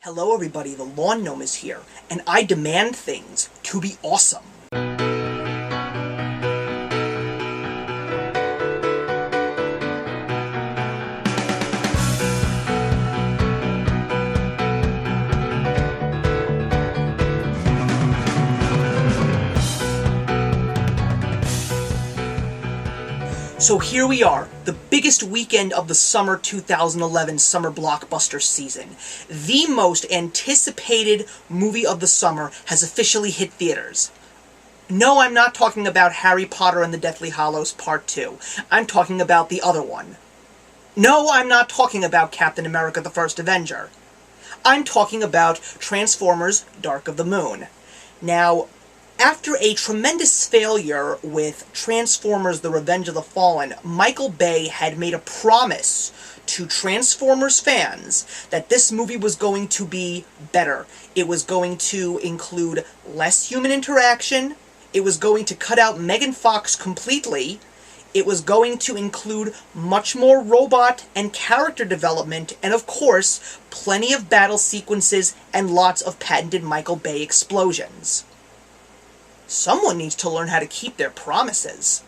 Hello everybody, the Lawn Gnome is here, and I demand things to be awesome. So here we are, the biggest weekend of the summer 2011 summer blockbuster season. The most anticipated movie of the summer has officially hit theaters. No, I'm not talking about Harry Potter and the Deathly Hallows Part 2. I'm talking about the other one. No, I'm not talking about Captain America: The First Avenger. I'm talking about Transformers: Dark of the Moon. Now, after a tremendous failure with Transformers: The Revenge of the Fallen, Michael Bay had made a promise to Transformers fans that this movie was going to be better. It was going to include less human interaction, it was going to cut out Megan Fox completely, it was going to include much more robot and character development, and of course, plenty of battle sequences and lots of patented Michael Bay explosions. Someone needs to learn how to keep their promises.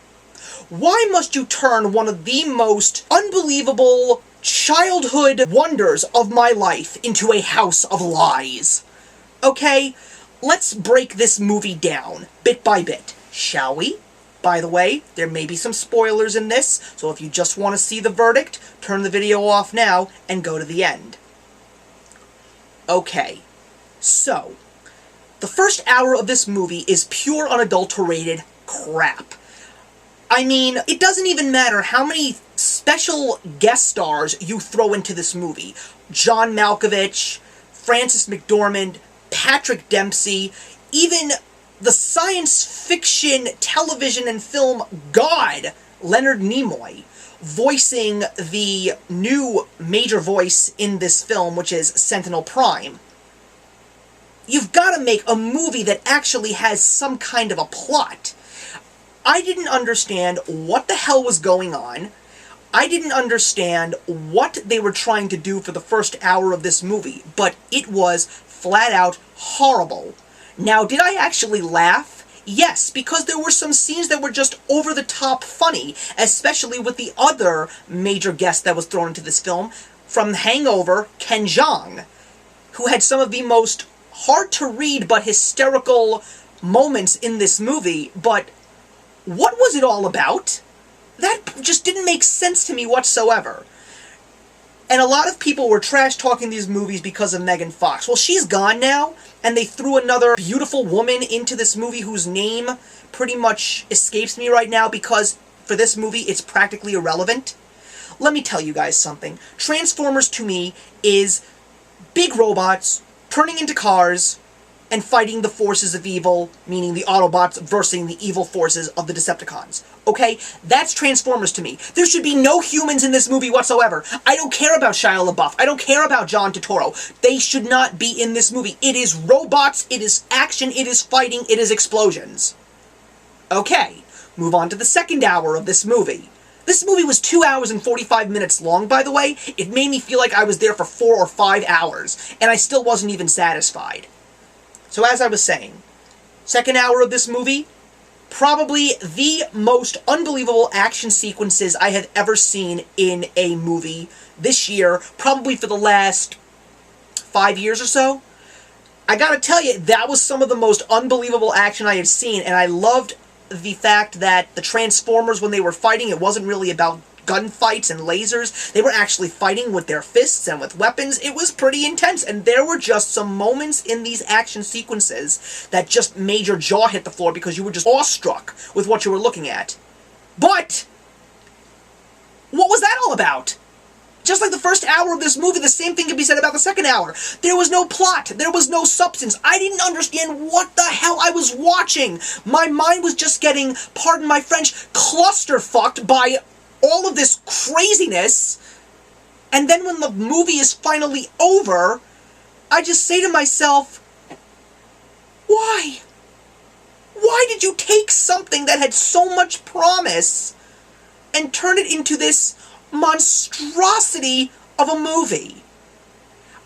Why must you turn one of the most unbelievable childhood wonders of my life into a house of lies? Okay, let's break this movie down, bit by bit, shall we? By the way, there may be some spoilers in this, so if you just want to see the verdict, turn the video off now and go to the end. Okay, so the first hour of this movie is pure unadulterated crap. I mean, it doesn't even matter how many special guest stars you throw into this movie. John Malkovich, Frances McDormand, Patrick Dempsey, even the science fiction television and film god, Leonard Nimoy, voicing the new major voice in this film, which is Sentinel Prime. You've got to make a movie that actually has some kind of a plot. I didn't understand what the hell was going on. I didn't understand what they were trying to do for the first hour of this movie, but it was flat out horrible. Now, did I actually laugh? Yes, because there were some scenes that were just over-the-top funny, especially with the other major guest that was thrown into this film, from Hangover, Ken Jeong, who had some of the most hard-to-read but hysterical moments in this movie, but what was it all about? That just didn't make sense to me whatsoever. And a lot of people were trash-talking these movies because of Megan Fox. Well, she's gone now, and they threw another beautiful woman into this movie whose name pretty much escapes me right now because for this movie it's practically irrelevant. Let me tell you guys something. Transformers to me is big robots turning into cars and fighting the forces of evil, meaning the Autobots versus the evil forces of the Decepticons. Okay? That's Transformers to me. There should be no humans in this movie whatsoever. I don't care about Shia LaBeouf. I don't care about John Turturro. They should not be in this movie. It is robots, it is action, it is fighting, it is explosions. Okay, move on to the second hour of this movie. This movie was 2 hours and 45 minutes long, by the way. It made me feel like I was there for 4 or 5 hours, and I still wasn't even satisfied. So as I was saying, second hour of this movie, probably the most unbelievable action sequences I have ever seen in a movie this year, probably for the last 5 years or so. I gotta tell you, that was some of the most unbelievable action I have seen, and I loved the fact that the Transformers, when they were fighting, it wasn't really about gunfights and lasers. They were actually fighting with their fists and with weapons. It was pretty intense, and there were just some moments in these action sequences that just made your jaw hit the floor because you were just awestruck with what you were looking at. But what was that all about? Just like the first hour of this movie, the same thing can be said about the second hour. There was no plot. There was no substance. I didn't understand what the hell I was watching. My mind was just getting, pardon my French, clusterfucked by all of this craziness. And then when the movie is finally over, I just say to myself, why? Why did you take something that had so much promise and turn it into this monstrosity of a movie?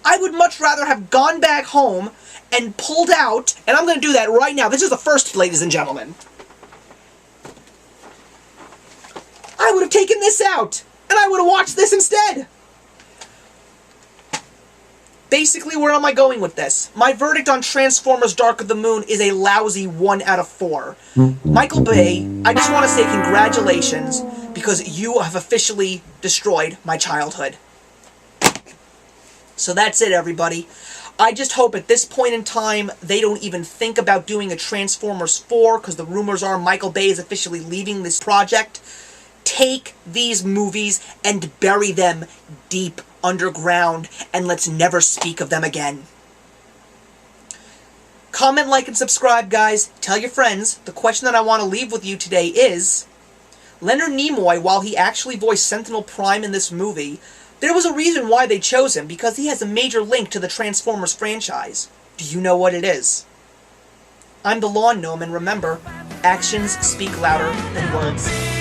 I would much rather have gone back home and pulled out, and I'm going to do that right now. This is the first, ladies and gentlemen. I would have taken this out, and I would have watched this instead. Basically, where am I going with this? My verdict on Transformers Dark of the Moon is a lousy 1 out of 4. Michael Bay, I just want to say congratulations, because you have officially destroyed my childhood. So that's it, everybody. I just hope at this point in time, they don't even think about doing a Transformers 4, because the rumors are Michael Bay is officially leaving this project. Take these movies and bury them deep underground, and let's never speak of them again. Comment, like, and subscribe, guys. Tell your friends. The question that I want to leave with you today is, Leonard Nimoy, while he actually voiced Sentinel Prime in this movie, there was a reason why they chose him, because he has a major link to the Transformers franchise. Do you know what it is? I'm the Lawn Gnome, and remember, actions speak louder than words.